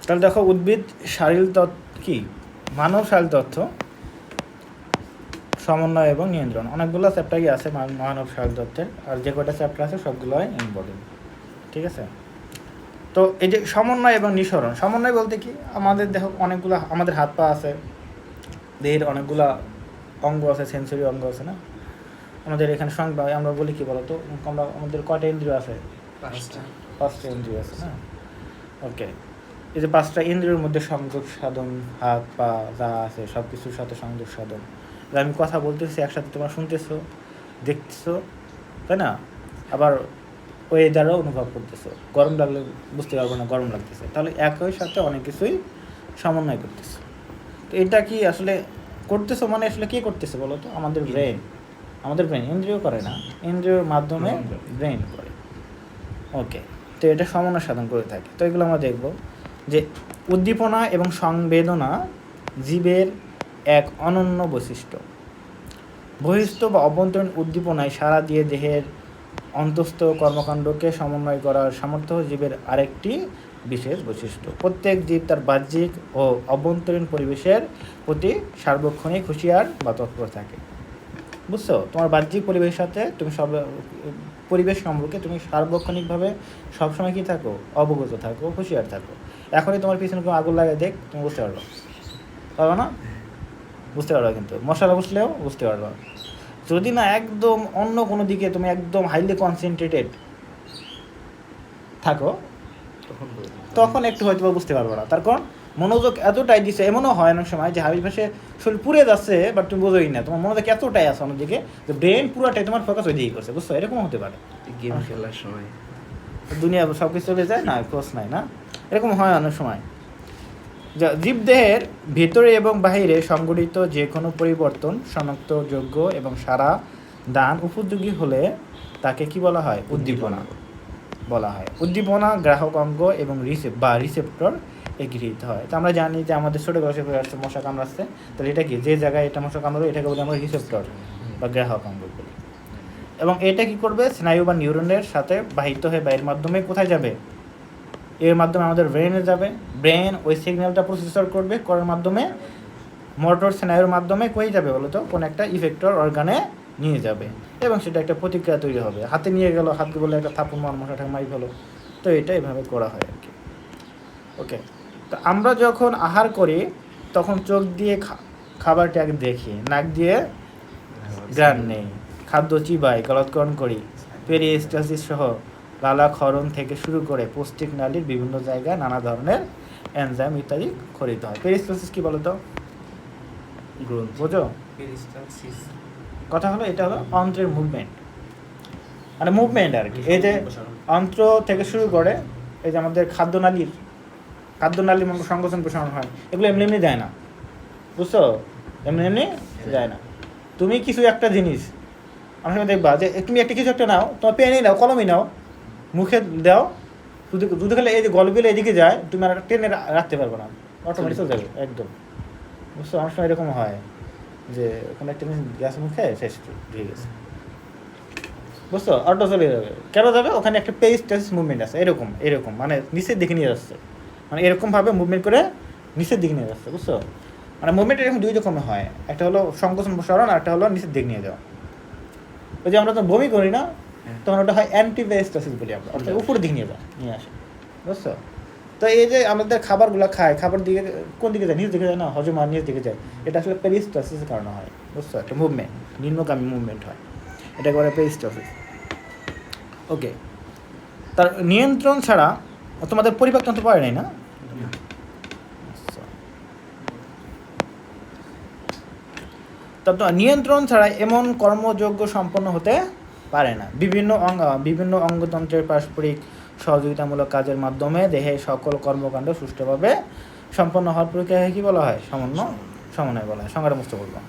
তাহলে দেখো উদ্ভিদ শারীর তত্ত্ব কি, মানব শারীর তথ্য সমন্বয় এবং নিয়ন্ত্রণ, অনেকগুলো চ্যাপ্টারই আছে মানব শারীর তত্ত্বের, আর যে কটা চ্যাপ্টার আছে সবগুলোই ইম্পর্টেন্ট। ঠিক আছে, তো এই যে সমন্বয় এবং নিঃসরণ, সমন্বয় বলতে কি, আমাদের দেখো অনেকগুলো, আমাদের হাত পা আছে, দেহের অনেকগুলা অঙ্গ আছে, সেন্সরি অঙ্গ আছে না, আমাদের এখানে সংজ্ঞা আমরা বলি কি বলতো, আমরা আমাদের কয়টা ইন্দ্রিয় আছে? পাঁচটা ইন্দ্রিয় আছে না। ওকে, এই যে পাঁচটা ইন্দ্রিয়ের মধ্যে সংযোগ সাধন, হাত পা যা আছে সব কিছুর সাথে সংযোগ সাধন। আমি কথা বলতেছি একসাথে তোমরা শুনতেছো, দেখতেছো, তাই না? আবার ওয়েদারও অনুভব করতেছো, গরম লাগলে বুঝতে পারবো না গরম লাগতেছে, তাহলে একই সাথে অনেক কিছুই সমন্বয় করতেছে। তো এটা কি আসলে করতেছো, মানে আসলে কে করতেছে বলো তো? আমাদের ব্রেন, আমাদের ব্রেন, ইন্দ্রিয় করে না, ইন্দ্রিয়র মাধ্যমে ব্রেন করে। ওকে, তো এটা সমন্বয় সাধন করে থাকে। তো এগুলো আমরা দেখব যে উদ্দীপনা এবং সংবেদনা জীবের এক অনন্য বৈশিষ্ট্য। বহিস্থ বা অভ্যন্তরীণ উদ্দীপনায় সাড়া দিয়ে দেহের অন্তস্থ কর্মকাণ্ডকে সমন্বয় করার সামর্থ্য জীবের আরেকটি বিশেষ বৈশিষ্ট্য। প্রত্যেক জীব তার বাহ্যিক ও অভ্যন্তরীণ পরিবেশের প্রতি সার্বক্ষণিক হুঁশিয়ার বা তৎপর থাকে। বুঝছো? তোমার বাহ্যিক পরিবেশের সাথে তুমি সব পরিবেশ সম্পর্কে তুমি সার্বক্ষণিকভাবে সবসময় কী থাকো? অবগত থাকো, হুঁশিয়ার থাকো। এখনই তোমার পিছনে কেউ আগুন লাগে দেখ, তুমি বুঝতে পারবে পারবে না? বুঝতে পারবে, কিন্তু মশলা বুঝলেও বুঝতে পারবে। যদি না একদম অন্য কোনো দিকে তুমি একদম হাইলি কনসেন্ট্রেটেড থাকো, তখন একটু হয়তো বুঝতে পারবো না। তার কারণ মনোযোগ এতটাই দিচ্ছে, এমনও হয় অনেক সময় যে হাবির পাশে শরীর পুড়ে যাচ্ছে, বাট তুমি বোঝোই না, তোমার মনোযোগ এতটাই আছে অন্যদিকে যে ব্রেন পুরোটাই তোমার ফোকাস ওই দিকে করছে। বুঝছো? এরকম হতে পারে গেম খেলার সময় দুনিয়া সব কিছু চলে যায় না, ক্রস নাই না, এরকম হয় অনেক সময়। যা জীবদেহের ভেতরে এবং বাহিরে সংঘটিত যে কোনো পরিবর্তন শনাক্তযোগ্য এবং সারা দান উপযোগী হলে তাকে কি বলা হয়? উদ্দীপনা বলা হয়। উদ্দীপনা গ্রাহক অঙ্গ এবং রিসেপ্টর গৃহীত হয়। তো আমরা জানি যে আমাদের ছোটো বয়সে আসছে মশা কামড়াচ্ছে, তাহলে এটা কি, যে জায়গায় এটা মশা কামড়াবে এটাকে বলি আমরা রিসেপ্টর বা গ্রাহক অঙ্গ বলি। এবং এটা কি করবে? স্নায়ু বা নিউরনের সাথে বাহিত হয়ে বা এর মাধ্যমে কোথায় যাবে? এর মাধ্যমে আমাদের ব্রেনে যাবে। ব্রেন ওই সিগন্যালটা প্রসেসর করবে, করার মাধ্যমে মোটর স্নায়ুর মাধ্যমে কই যাবে বলো তো? কোনো একটা ইফেক্টর অর্গানে নিয়ে যাবে এবং সেটা একটা প্রতিক্রিয়া তৈরি হবে। হাতে নিয়ে গেল, হাতকে বলে একটা থাপুন মার, মশাটা মারি ফেলো। তো এটা এভাবে করা হয় আর কি। ওকে, তো আমরা যখন আহার করি তখন চোখ দিয়ে খাবারটাকে দেখি, নাক দিয়ে ঘ্রাণ নেই, খাদ্য চিবাই, গলৎকরণ করি, পেরিস্টালসিস সহ লালাক্ষরণ থেকে শুরু করে পৌষ্টিক নালীর বিভিন্ন জায়গায় নানা ধরনের এনজাইম ইত্যাদি খরিত হয়। পেরিস্টালসিস কি বলো তো? বোঝো? কথা হলো, এটা হলো অন্ত্রের মুভমেন্ট, মানে মুভমেন্ট আর কি। এই যে অন্ত্র থেকে শুরু করে এই যে আমাদের খাদ্যনালীর সংকোচন প্রসারণ হয়, এগুলো এমনি এমনি যায় না। বুঝছো? এমনি এমনি যায় না। তুমি কিছু একটা জিনিস আমার সঙ্গে দেখবা যে তুমি একটা কিছু একটা নাও, তোমার পেনই নাও, কলমই নাও, মুখে দাও, দুধ খেলে এই যে গলবিলে এদিকে যায়, তুমি আর টেনে রাখতে পারবে না, অটোমেটিক চলে যাবে একদম। বুঝছো? আমার সময় এরকম হয় যে কোনো একটা জিনিস গ্যাস মুখে শেষ দিয়ে গেছে। বুঝছো? অটো চলে যাবে। কেন যাবে? ওখানে একটা পেরিস্টালসিস মুভমেন্ট আছে, এরকম মানে নিচের দিকে নিয়ে যাচ্ছে, মানে এরকমভাবে মুভমেন্ট করে নিচের দিকে নিয়ে যাচ্ছে। বুঝছো? মানে মুভমেন্ট এরকম দুই রকমের হয়, একটা হলো সংকোচন প্রসারণ আর একটা হলো নিচের দিকে নিয়ে যাওয়া। ওই যে আমরা তো বমি করি না, তখন ওটা হয় অ্যান্টিপেরিস্টালসিস বলি আমরা, অর্থাৎ উপরের দিকে নিয়ে আসে। বুঝছো? তো এই যে আমাদের খাবারগুলো খায়, খাবার দিকে কোন দিকে যায়? নিচ দিকে যায় না, হজম আর নিচ দিকে যায়, এটা আসলে পেরিস্টালসিসের কারণে হয়। বুঝছো? একটা মুভমেন্ট, নিম্নগামী মুভমেন্ট হয়, এটাকে বলে পেরিস্টালসিস। ওকে, তার নিয়ন্ত্রণ ছাড়া তোমাদের পরিপাকতন্ত্র পারে নাই না? তবে নিয়ন্ত্রণ ছাড়া এমন কর্মযোগ্য সম্পন্ন হতে পারে না। বিভিন্ন অঙ্গতন্ত্রের পারস্পরিক সহযোগিতামূলক কাজের মাধ্যমে দেহে সকল কর্মকাণ্ড সুষ্ঠুভাবে সম্পন্ন হওয়ার প্রক্রিয়াকে কী বলা হয়? সমন্বয় বলা হয়। সংজ্ঞাটা মুক্ত বলবো।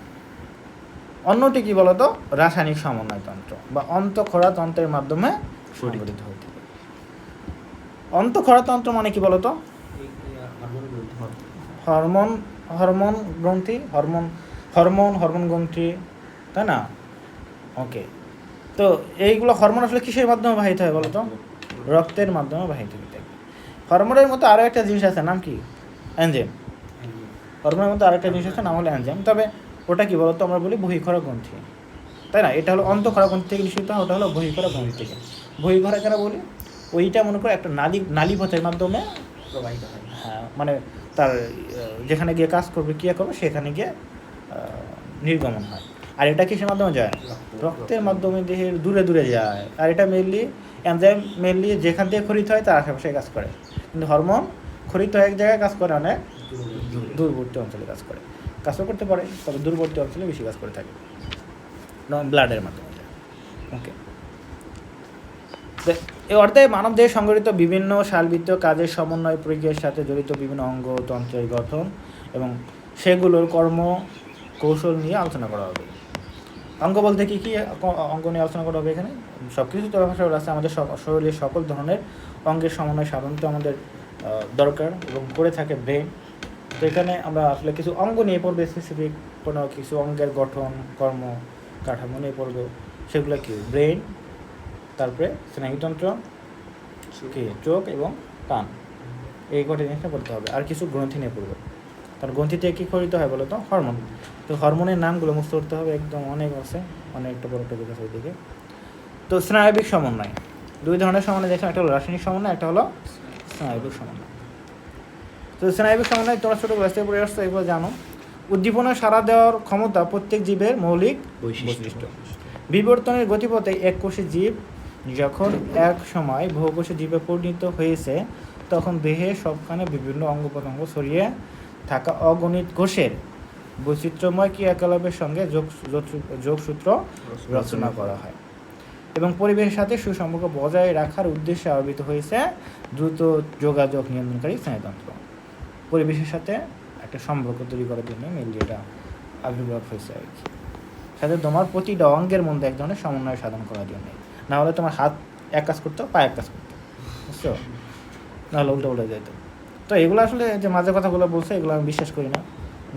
অন্যটি কী বলতো? রাসায়নিক সমন্বয়তন্ত্র বা অন্তঃক্ষরা তন্ত্রের মাধ্যমে সংগঠিত হয়ে থাকে। অন্তঃক্ষরা তন্ত্র মানে কি বলতো? হরমোন গ্রন্থি, হরমোন গ্রন্থি, তাই না? ওকে, তো এইগুলো হরমোন আসলে কিসের মাধ্যমে বাহিত হয় বলতো? রক্তের মাধ্যমে বাহিত হয়ে থাকে। হরমোনের মতো আরও একটা জিনিস আছে, নাম কি? এনজাইম। হরমোনের মতো আরেকটা জিনিস আছে, নাম হলো এনজাইম। তবে ওটা কি বলতো, আমরা বলি বহিঃক্ষরা গ্রন্থি, তাই না? এটা হলো অন্তঃক্ষরা গ্রন্থি থেকে নিঃসৃত হয়, ওটা হলো বহিঃক্ষরা গ্রন্থি থেকে। বহিঃক্ষরা কেন বলি? ওইটা মনে করো একটা নালীপথের মাধ্যমে প্রবাহিত হয়। হ্যাঁ, মানে তার যেখানে গিয়ে কাজ করবে, ক্রিয়া করবে, সেখানে গিয়ে নির্গমন হয়। আর এটা কিসের মাধ্যমে যায়? রক্তের মাধ্যমে দেহের দূরে দূরে যায়। আর এটা মেনলি এনজাইম মেনলি যেখান থেকে খরিত হয় তার আশেপাশে কাজ করে। কিন্তু হরমোন খরিত হয় এক জায়গায়, কাজ করে অনেক দূরবর্তী অঞ্চলে কাজ করে। কাজও করতে পারে, তবে দূরবর্তী অঞ্চলে বেশি কাজ করে থাকে, ব্লাডের মাধ্যমে যায়। ওকে, এই অর্থে মানব দেহে সংগঠিত বিভিন্ন শারীরবৃত্তীয় কাজের সমন্বয় প্রক্রিয়ার সাথে জড়িত বিভিন্ন অঙ্গ তন্ত্রের গঠন এবং সেগুলোর কর্ম কৌশল নিয়ে আলোচনা করা হবে। অঙ্গ বলতে কী কী অঙ্গ নিয়ে আলোচনা করা হবে এখানে? সব কিছু তো আছে, আমাদের শরীরের সকল ধরনের অঙ্গের সমন্বয় সাধারণত আমাদের দরকার এবং করে থাকে ব্রেন। তো এখানে আমরা আসলে কিছু অঙ্গ নিয়ে পড়বে, স্পেসিফিক কোনো কিছু অঙ্গের গঠন, কর্ম, কাঠামো নিয়ে পড়বো। সেগুলো কি? ব্রেন, তারপরে স্নায়ুতন্ত্র, কি চোখ এবং কান, এই কটা জিনিসটা পড়তে হবে। আর কিছু গ্রন্থি নিয়ে পড়বে, কারণ গ্রন্থি থেকে কী খরিত হয় বলো তো? হরমোন। তো হরমোনের নামগুলো মুখস্থ করতে হবে, একদম অনেক আছে, অনেকটা বড় টপিক আছে ওইদিকে। তো স্নায়বিক সমন্বয়, দুই ধরনের সমন্বয় দেখলাম, একটা হলো রাসায়নিক সমন্বয়, একটা হলো স্নায়বিক সমন্বয়। তো স্নায়বিক সমন্বয় তোমরা ছোটো ক্লাস থেকে পড়ে আসছো, এগুলো জানো। উদ্দীপনায় সাড়া দেওয়ার ক্ষমতা প্রত্যেক জীবের মৌলিক বৈশিষ্ট্য। বিবর্তনের গতিপথে এককোষী জীব যখন এক সময় বহুকোষী জীবে পরিণত হয়েছে, তখন দেহে সবখানে বিভিন্ন অঙ্গ প্রত্যঙ্গ ছড়িয়ে থাকা অগণিত কোষের বৈচিত্র্যময় ক্রিয়াকলাপের সঙ্গে যোগসূত্র রচনা করা হয় এবং পরিবেশের সাথে সুসম্পর্ক বজায় রাখার উদ্দেশ্যে আবির্ভূত হয়েছে দ্রুত যোগাযোগ নিয়ন্ত্রণকারী স্নায়ুতন্ত্র। পরিবেশের সাথে একটা সম্পর্ক তৈরি করার জন্য মেনলি এটা আবির্ভাব হয়েছে আর কি। সাথে তোমার প্রতিটা অঙ্গের মধ্যে এক ধরনের সমন্বয় সাধন করার জন্য, না হলে তোমার হাত এক কাজ করতো, পা এক কাজ করতো, বুঝছো? নাহলে উল্টো উল্টে যেত। তো এগুলো আসলে যে মাঝে কথাগুলো বলছে, এগুলো আমি বিশ্বাস করি না,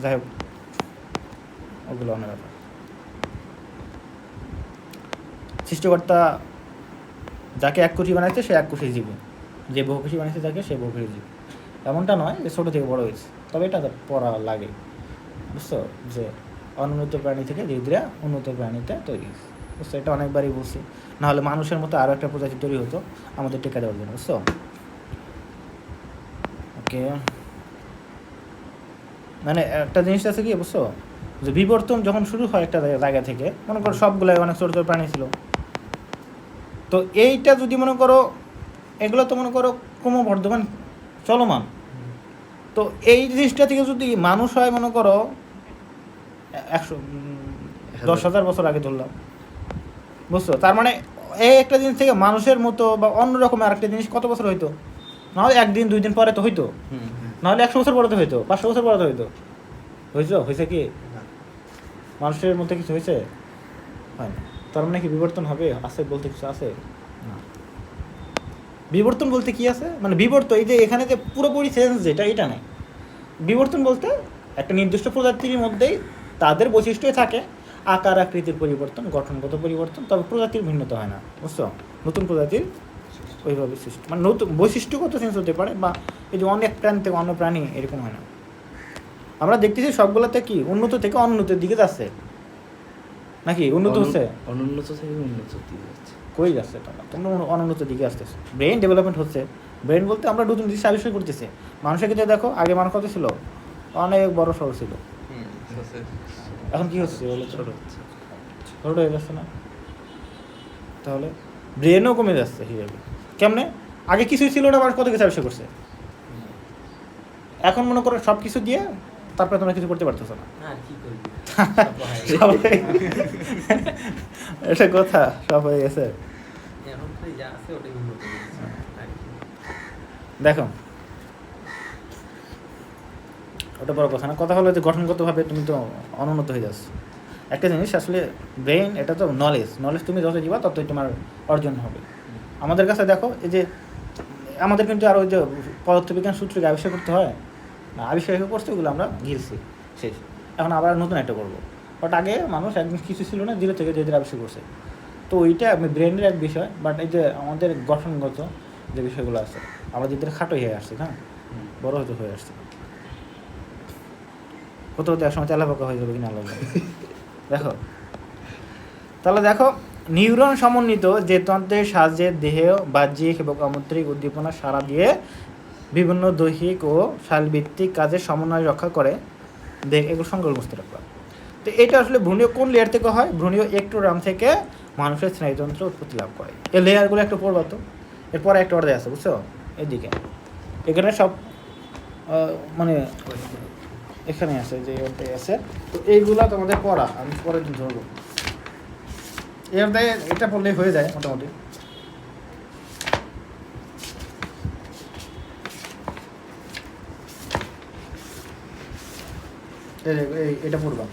যাই হোক, ওগুলো অনেক ব্যাপার। সৃষ্টিকর্তা যাকে এক কোষী বানাইছে সে এক কোষী জীবী, যে বহুকোষী বানাইছে যাকে সে বহুকোষী জীবী। এমনটা নয় যে ছোটো থেকে বড় হয়েছে, তবে এটা পড়া লাগে, বুঝছো? যে অনুন্নত প্রাণী থেকে ধীরে ধীরে উন্নত প্রাণীতে তৈরি, বুঝছো? এটা অনেকবারই বলছি, নাহলে মানুষের মতো আরও একটা প্রজাতি তৈরি হতো আমাদের টেকা দেওয়ার জন্য, বুঝছো? ওকে, মানে একটা জিনিস আছে কি, বুঝছো, যে বিবর্তন যখন শুরু হয় একটা জায়গা থেকে, মনে করো সবগুলাই অনেক ছোটো ছোটো প্রাণী ছিল, তো এইটা যদি মনে করো, এগুলো তো মনে করো ক্রমবর্ধমান চলমান, তো এই জিনিসটা থেকে যদি মানুষ হয়, মনে করো 10,000 বছর আগে ধরলাম, বুঝছো? তার মানে এই একটা জিনিস থেকে মানুষের মতো বা অন্যরকম আরেকটা জিনিস কত বছর হইতো? নাহলে একদিন 2 দিন পরে তো হইতো, নাহলে 100 বছর পরে তো হইতো, 500 বছর পরে তো হইতো। হয়েছে কি মানুষের মধ্যে কিছু হয়েছে? হয় না। তার মানে কি বিবর্তন হবে? আছে বলতে কিছু আছে না। বিবর্তন বলতে কি আছে, মানে বিবর্তন এই যে এখানে যে পুরোপুরি সেন্স যেটা, এটা নেই। বিবর্তন বলতে একটা নির্দিষ্ট প্রজাতির মধ্যেই তাদের বৈশিষ্ট্যই থাকে, আকার আকৃতির পরিবর্তন, গঠনগত পরিবর্তন, তবে প্রজাতির ভিন্নতা হয় না, বুঝছো? নতুন প্রজাতির ওইভাবে সৃষ্টি, মানে নতুন বৈশিষ্ট্যগত চেঞ্জ হতে পারে, বা এই যে অনেক প্রাণী থেকে অন্য প্রাণী এরকম হয় না। আমরা দেখতেছি সবগুলোতে কি উন্নত থেকে অনুন্নতির দিকে যাচ্ছে, নাকি উন্নত হচ্ছে? অনুন্নত থেকে উন্নত দিকে যাচ্ছে। কই যাচ্ছে? তোমরা অনুন্নতির দিকে আসতেছে। ব্রেন ডেভেলপমেন্ট হচ্ছে। ব্রেন বলতে আমরা নতুন জিনিস আবিষ্কার করতেছি। মানুষের ক্ষেত্রে দেখো, আগে মানুষ কত ছিল? অনেক বড় সড়ো ছিল। এখন কি হচ্ছে? ছোট হয়ে যাচ্ছে না? তাহলে ব্রেনও কমে যাচ্ছে হিসাবে। কেমনে? আগে কিছুই ছিল না, মানুষ কত কিছু আবিষ্কার করছে। এখন মনে করো সব কিছু দিয়ে তারপরে তোমরা কিছু করতে পারতেছো না। এটা কথা, সব হয়ে গেছে। দেখো, ওটা বড় কথা না, কথা হলো যে গঠনগতভাবে তুমি তো অনুন্নত হয়ে যাচ্ছ। একটা জিনিস আসলে ব্রেন, এটা তো নলেজ তুমি যত দিবা ততই তোমার অর্জন হবে। আমাদের কাছে দেখো, এই যে আমাদের কিন্তু আরও ওই যে পদার্থবিজ্ঞান সূত্রকে আবিষ্কার করতে হয় না, আবিষ্কার করছে, ওগুলো আমরা ঘিরছি, শেষ। এখন আবার নতুন একটা করবো, বাট আগে মানুষ একদিন কিছু ছিল না, ধীরে থেকে ধীরে ধীরে আবিষ্কার করছে। তো ওইটা ব্রেনের এক বিষয়, বাট এই যে আমাদের গঠনগত যে বিষয়গুলো আছে, আমরা যেদিন খাটো হয়ে আসছি না, বড় হতে হয়ে আসছি, হতে হতে একসময় তেলাপোকা হয়ে যাবে কিনা আল্লাহ জানে। দেখো, তাহলে দেখো, নিউরন সমন্বিত যে তন্ত্রের সাহায্যে দেহে বাহ্যিক এবং অমৌখিক উদ্দীপনা সাড়া দিয়ে বিভিন্ন দৈহিক ও শারীরভিত্তিক কাজের সমন্বয় রক্ষা করে দেহ, এগুলো সংকল্প বুঝতে রাখবা। তো এটা আসলে ভ্রূণীয় কোন লেয়ার থেকে হয়? ভ্রূণীয় একটোরাম থেকে মানুষের স্নায়ুতন্ত্র উৎপত্তি লাভ করে। এই লেয়ারগুলো একটু পড়বা তো, এরপরে একটা অর্ডার আছে, বুঝছো? এদিকে এখানে সব মানে এখানে আছে, যে ওটাই আছে। তো এইগুলা তোমাদের পড়া, আমি পরে ধরবো। এর দায় এটা পড়লেই হয়ে যায় মোটামুটি। এটা পড়বা,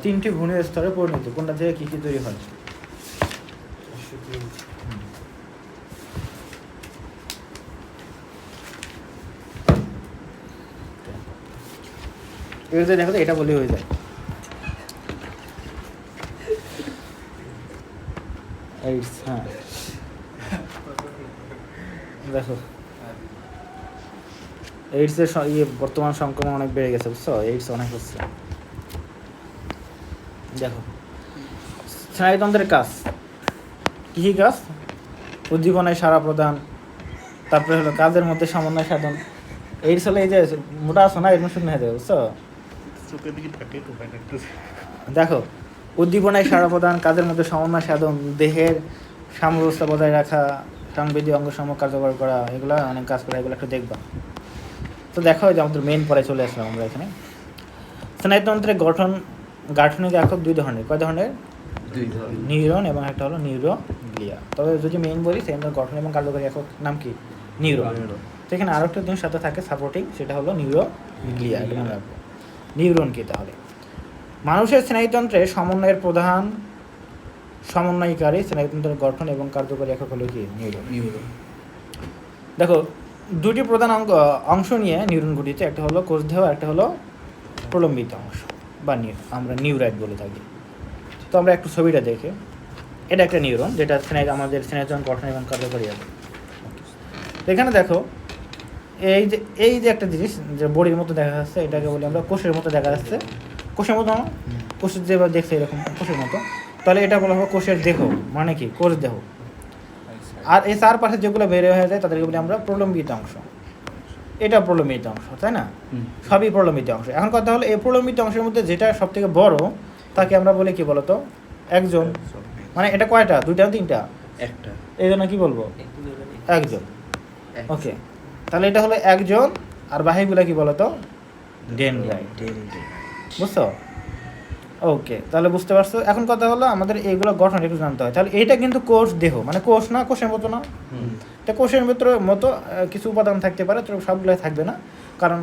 তিনটি ভ্রূণীয় স্তরে পরিণত, কোনটা থেকে কী কী তৈরি হয়। এগুলো দেখো তো, এটা বললেই হয়ে যায়। এইডস, হ্যাঁ দেখো, এইডসের বর্তমান সংক্রমণ অনেক বেড়ে গেছে, বুঝছো? এইডস অনেক হচ্ছে। দেখো, স্নায়ুতন্ত্রের কাজ কী কী কাজ? উদ্দীপনায় সাড়া প্রদান, তারপরে হলো কাজের মধ্যে সমন্বয় সাধন। এইডস হলে এই যে মোটা আছো না, এরকম শুনে হয়ে যাবে, বুঝছো? দেখো, উদ্দীপনায় সাড়া প্রদান, কাজের মধ্যে সমন্বয় সাধন, দেহের সাম্যাবস্থা বজায় রাখা, সংবেদী অঙ্গসমূহ কার্যকর করা, এগুলো অনেক কাজ করে, এগুলো একটু দেখবা। তো দেখো, যে আমাদের মেইন পরে চলে আসলাম আমরা এখানে। স্নায়ুতন্ত্রের গাঠনিক একক দুই ধরনের। কয় ধরনের? নিউরন এবং একটা হলো নিউরোগ্লিয়া। তবে যদি মেইন বলি, সেখানে গঠন এবং কার্যকরী একক নাম কি? নিউরন। তো এখানে আরও একটা জিনিস সাথে থাকে সাপোর্টিং, সেটা হলো নিউরোগ্লিয়া। এটা মনে রাখবো। নিউরন কি তাহলে? মানুষের স্নায়ুতন্ত্রের সমন্বয়ের প্রধান সমন্বয়কারী স্নায়ুতন্ত্রের গঠন এবং কার্যকরী একক হলো কি? নিউরন। দেখো, দুটি প্রধান অংশ নিয়ে নিউরন গঠিত, একটা হলো কোষদেহ, একটা হলো প্রলম্বিত অংশ বা আমরা নিউরাইট বলে থাকি। তো আমরা একটু ছবিটা দেখে, এটা একটা নিউরন, যেটা আমাদের স্নায়ুতন্ত্র গঠন এবং কার্যকরী একক। এখানে দেখো, এই যে একটা জিনিস যে বড়ির মতো দেখা যাচ্ছে, এটাকে বলি আমরা কোষের মতো দেখা যাচ্ছে। কোষের মতো, কোষের যেভাবে দেখছে এরকম কোষের মতো, তাহলে এটা বলা হবে কোষের দেহ, মানে কি? কোষ দেহ। আর এই চারপাশে যেগুলো বেড়ে হয়ে যায় তাদেরকে বলি আমরা প্রলম্বিত অংশ। এটা প্রলম্বিত অংশ, তাই না? সবই প্রলম্বিত অংশ। এখন কথা হলো, এই প্রলম্বিত অংশের মধ্যে যেটা সব থেকে বড়, তাকে আমরা বলি কি বলতো? একজন। মানে এটা কয়টা? দুইটা, তিনটা? একটা। এই জন্য কি বলবো? একজন। ওকে, তাহলে এটা হলো একজন। আর বাকিগুলো কি বলতো? ডেনড্রাইট। বুঝছো? ওকে, তাহলে বুঝতে পারছো। এখন কথা হলো, আমাদের এইগুলো গঠন একটু জানতে হয়। তাহলে এটা কিন্তু কোষ দেহ, মানে কোষ না, কোষের মতো না। এটা কোষের মতো কিছু উপাদান থাকতে পারে, তো সবগুলোই থাকবে না। কারণ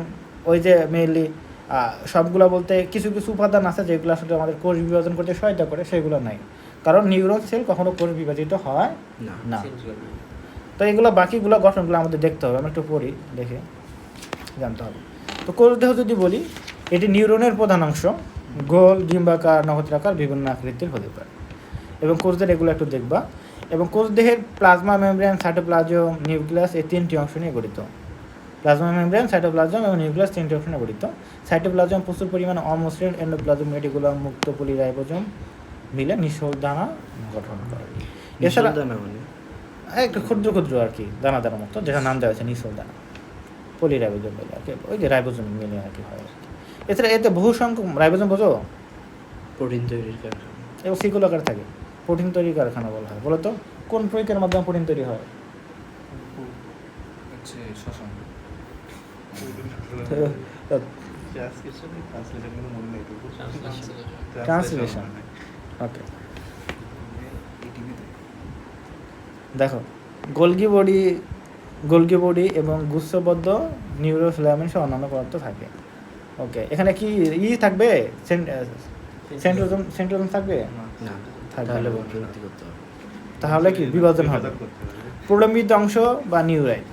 ওই যে মেইনলি সবগুলো বলতে কিছু কিছু উপাদান আছে যেগুলো আসলে আমাদের কোষ বিভাজন করতে সহায়তা করে, সেগুলো নাই। কারণ নিউরন সেল কখনো কোষ বিভাজিত হয় না। তো এগুলো বাকিগুলো গঠনগুলো আমাদের দেখতে হবে, আমরা একটু পড়ি, দেখে জানতে হবে। তো কোষ দেহ যদি বলি, এটি নিউরনের প্রধান অংশ, গোল, ডিম্বাকার, নক্ষত্রাকার, বিভিন্ন আকৃতির হতে পারে। এবং কোষদের এগুলো একটু দেখবা। এবং কোষদেহের প্লাজমা মেমব্রেন, সাইটোপ্লাজম, নিউক্লিয়াস, এই তিনটি অংশ নিয়ে গঠিত। প্লাজমা মেমব্রেন, সাইটোপ্লাজম এবং নিউক্লিয়াস তিনটি অংশ নিয়ে গঠিত। সাইটোপ্লাজম প্রচুর পরিমাণে অমসৃণ, এন্ডোপ্লাজম রেটিকুলাম, মুক্ত পলিরাইবোজোম মিলে নিঃসল দানা গঠন করে। এছাড়া একটু ক্ষুদ্র ক্ষুদ্র আর কি দানা দানার মতো, যেটা নাম দেওয়া হয়েছে নিঃসল দানা, পলিরাইবোজোম বলে আর কি, ওই যে রাইবোজোম মিলে আর কি হয় আর কি। এছাড়া এতে বহু সংখ্যক রাইবোজোম, বোঝো? প্রোটিন তৈরির কারখানা। এবং সিকুল আকার থাকে, প্রোটিন তৈরির কারখানা বলা হয়। বলো তো, কোন প্রক্রিয়ার মাধ্যমে প্রোটিন তৈরি হয়? ট্রান্সলেশন। ওকে, দেখো, গোলগি বডি এবং গুচ্ছবদ্ধ নিউরোফিলামেন্ট সহ অন্যান্য পদার্থ থাকে। ওকে, এখানে কি থাকবে? সেন্ট্রোজোম থাকবে না, তাহলে কি বিভাজন হবে? প্রলম্বিত অংশ বা নিউরাইট।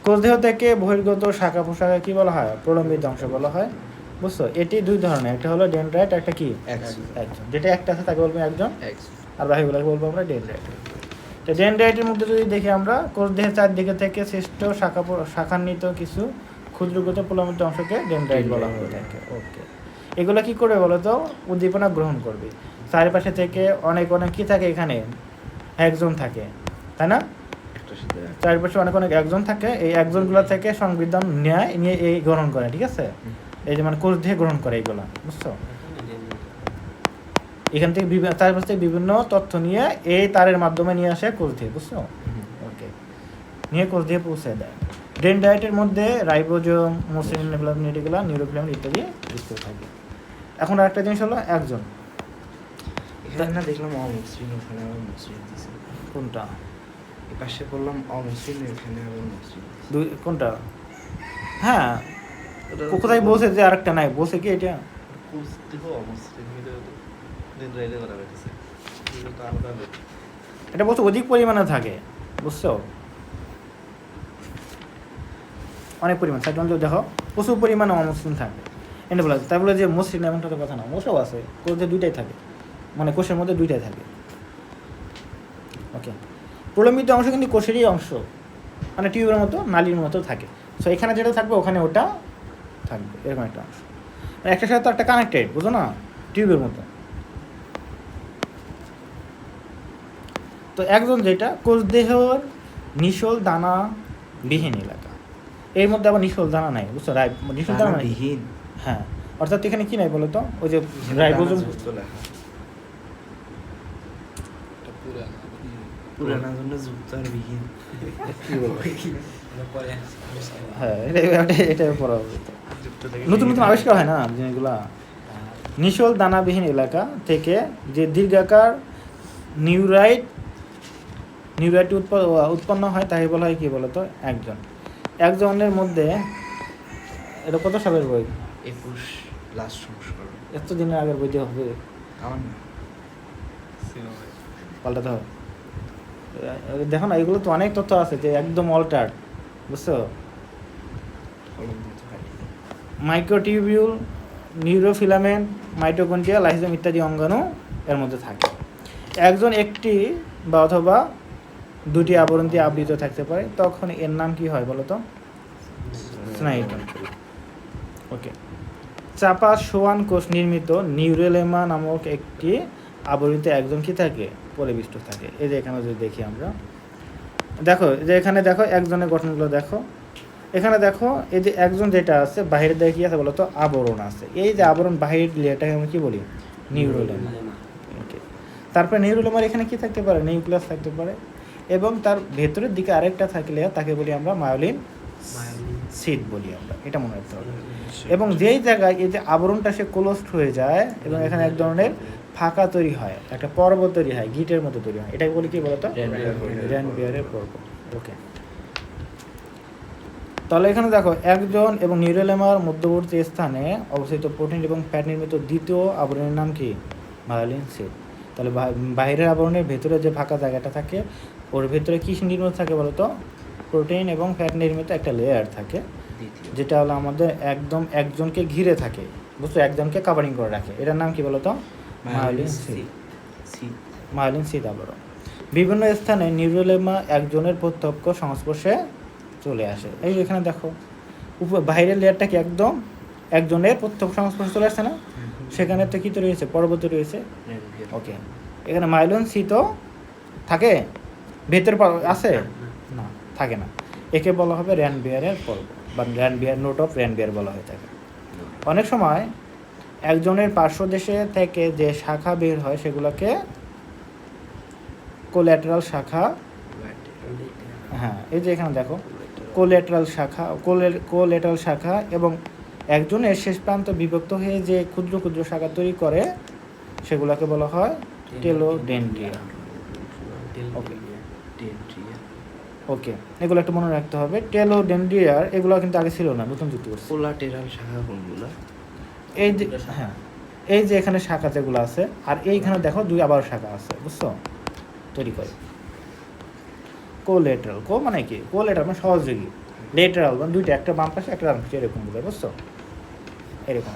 কোষদেহ থেকে বহির্গত শাখা প্রশাখা কি বলা হয়? প্রলম্বিত অংশ বলা হয়। বুঝছো? এটি দুই ধরনের, একটা হলো ডেনড্রাইট, একটা কি? একজন। যেটা একটা আছে তাকে বলবো একজন, আর বাকিগুলোকে বলবো আমরা ডেনড্রাইট। তো ডেনড্রাইটের মধ্যে যদি দেখি আমরা কোষদেহের চারদিকে থেকে সৃষ্ট শাখান্বিত কিছু ক্ষুদ্রগত প্রলামিত অংশকে ডেনড্রাইট বলা হয়ে থাকে। ওকে, এগুলো কি করবে বলো তো? উদ্দীপনা গ্রহণ করবে। চারিপাশে থেকে অনেক অনেক কি থাকে, এখানে একজন থাকে, তাই না? চারিপাশে অনেক অনেক একজন থাকে, এই একজনগুলো থেকে সংবিধান নিয়ে এই গ্রহণ করে, ঠিক আছে? এই যে মানে কোষ দেহে গ্রহণ করে এইগুলা, বুঝছো? এখান থেকে চারিপাশ থেকে বিভিন্ন তথ্য নিয়ে এই তারের মাধ্যমে নিয়ে আসে কোষ দেহে, বুঝছো? ওকে, নিয়ে কোষ দেহে পৌঁছে দেয়। ডেনড্রাইটের মধ্যে রাইবোজোম, মসৃণ এগুলা, নিউরোফিলামেন্ট ইত্যাদি বিস্তৃত থাকে। এখন আরেকটা জিনিস হলো একজন, এখানে না দেখলাম অমসৃণ, ওখানে আবার মসৃণ দিছে। কোনটা? এই পাশে বললাম অমসৃণ, এখানে আবার মসৃণ। কোনটা? হ্যাঁ, কোথায় বলছে যে আরেকটা নাই, বলছে কি এটা? এটা বলছে অধিক পরিমাণে থাকে, বুঝছো? অনেক পরিমাণ সাইটোপ্লাজম দেখো প্রচুর পরিমাণে অমসৃণ থাকে। এটা বলা তাই বলে যে মসৃণ এমনটা তো কথা না, মশাও আছে, কোষে দুইটাই থাকে, মানে কোষের মধ্যে দুইটাই থাকে। ওকে, প্রলম্বিত অংশ কিন্তু কোষেরই অংশ, মানে টিউবের মতো, নালীর মতো থাকে। সো এখানে যেটা থাকবে ওখানে ওটা থাকবে, এরকম একটা অংশ, মানে একটার সাথে তো একটা কানেক্টেড, বুঝো না, টিউবের মতো। তো একজন যেটা কোষ দেহের নিশল দানা বিহীন এলাকা, এর মধ্যে আবার নিশল দানা নাই, বুঝছো? নিশল দানা নাই, বিহীন। হ্যাঁ, অর্থাৎ এখানে কি নাই বলো তো? ওই যে রাইবোজোম পুরানা জন্য যুক্ত আর বিহীন। কি বলবো, হ্যাঁ এটা পড়া হবে তো। নতুন নতুন আবিষ্কার হয় না জিনিসগুলা। নিশল দানাবিহীন এলাকা থেকে যে দীর্ঘাকার নিউরাইট উৎপন্ন হয় তাকে বলা হয় কি বলতো? একজনের মধ্যে, এটা কত সালের বই? 21 লাস্ট সংস্করণ। এত দিনের আগের বই দিয়ে হবে? আমার না, পাল্টাতে হবে। দেখো না, এগুলো তো অনেক তথ্য আছে যে একদম অল্টার, বুঝছো? মাইক্রোটিউবিউল, নিউরোফিলামেন্ট, মাইটোকন্ড্রিয়া, লাইসোজোম ইত্যাদি অঙ্গাণু এর মধ্যে থাকে। একজন একটি বা অথবা দুটি আবরণ দিয়ে আবৃত থাকতে পারে, তখন এর নাম কি হয় বলো তো? স্নায়ুতন্ত্র। ওকে, চাপা সোয়ান কোষ নির্মিত নিউরেলেমা নামক একটি আবরণীতে একজন কি থাকে? পরিবিষ্ট থাকে। এই যে এখানে যদি দেখি আমরা, দেখো যে এখানে দেখো একজনের গঠনগুলো দেখো, এখানে দেখো এই যে একজন যেটা আছে বাহিরের দিকে কি আছে বলো তো? আবরণ আছে। এই যে আবরণ বাহির লেয়ারটাকে আমরা কি বলি? নিউরোলেমা। ওকে, তারপরে নিউরোলেমার এখানে কি থাকতে পারে? নিউক্লিয়াস থাকতে পারে, এবং তার ভেতরের দিকে আরেকটা থাকলে তাকে বলি আমরা মায়োলিন সিট বলি আমরা, এটা মনে রাখতে হবে। এবং যেই জায়গায় এই যে আবরণটা সে ক্লোজড হয়ে যায় এবং এখানে এক ধরনের ফাঁকা তৈরি হয়, একটা পর্ব তৈরি হয়, গিটের মতো তৈরি হয়, এটাকে বলি কি বলতো? র্যানবিয়ারের পর্ব। ওকে, তাহলে এখানে দেখো একজন এবং নিউরোলেমার মধ্যবর্তী স্থানে অবস্থিত প্রোটিন এবং ফ্যাট নির্মিত দ্বিতীয় আবরণের নাম কি? Myelin sheath. তাহলে বাইরের আবরণের ভেতরে যে ফাঁকা জায়গাটা থাকে ওর ভেতরে কী নির্মিত থাকে বলতো? প্রোটিন এবং ফ্যাট নির্মিত একটা লেয়ার থাকে, যেটা হলো আমাদের একদম একজনকে ঘিরে থাকে, বুঝছো? একজনকে কাভারিং করে রাখে, এটার নাম কি বলতো? Myelin seat. মায়োলিন সিট আবরণ। বিভিন্ন স্থানে নিউরোলেমা একজনের প্রত্যক্ষ সংস্পর্শে চলে আসে। এই এখানে দেখো বাইরের লেয়ারটা কি একদম একজনের প্রত্যক্ষ সংস্পর্শে চলে আসছে না? সেখানে তো কি তৈরি হয়েছে? পর্বত রয়েছে। ওকে, এখানে মাইলিন সিটও থাকে, ভেতর আছে না, থাকে না। একে বলা হবে র্যানবিয়ারের পর্ব বা র্যানবিয়ার, নোট অফ র্যানবিয়ার বলা হয়ে থাকে। অনেক সময় একজনের পার্শ্বদেশে থেকে যে শাখা বের হয় সেগুলোকে কোল্যাটারাল শাখা, হ্যাঁ এই যে এখানে দেখো কোল্যাটারাল শাখা এবং একজনের শেষ প্রান্ত বিভক্ত হয়ে যে ক্ষুদ্র ক্ষুদ্র শাখা তৈরি করে সেগুলোকে বলা হয় টেলোডেন্ড্রিয়া। ওকে ওকে, এগুলো একটু মনে রাখতে হবে। টেলোডেন্ড্রিয়ার এগুলো কিন্তু আগে ছিল না, নতুন যুক্ত করছে। কোলাটেরাল শাখা কোনগুলো? এই যে হ্যাঁ, এই যে এখানে শাখা যেগুলো আছে আর এইখানে দেখো দুই আবার শাখা আছে, বুঝছো? তৈরি করে কোলেটারাল। কো মানে কি? কোলেটারাল মানে সহযোগী, লেটারাল মানে দুইটা, একটা বাম পাশে একটা ডান পাশে, এরকম বোঝায়, বুঝছো? এরকম।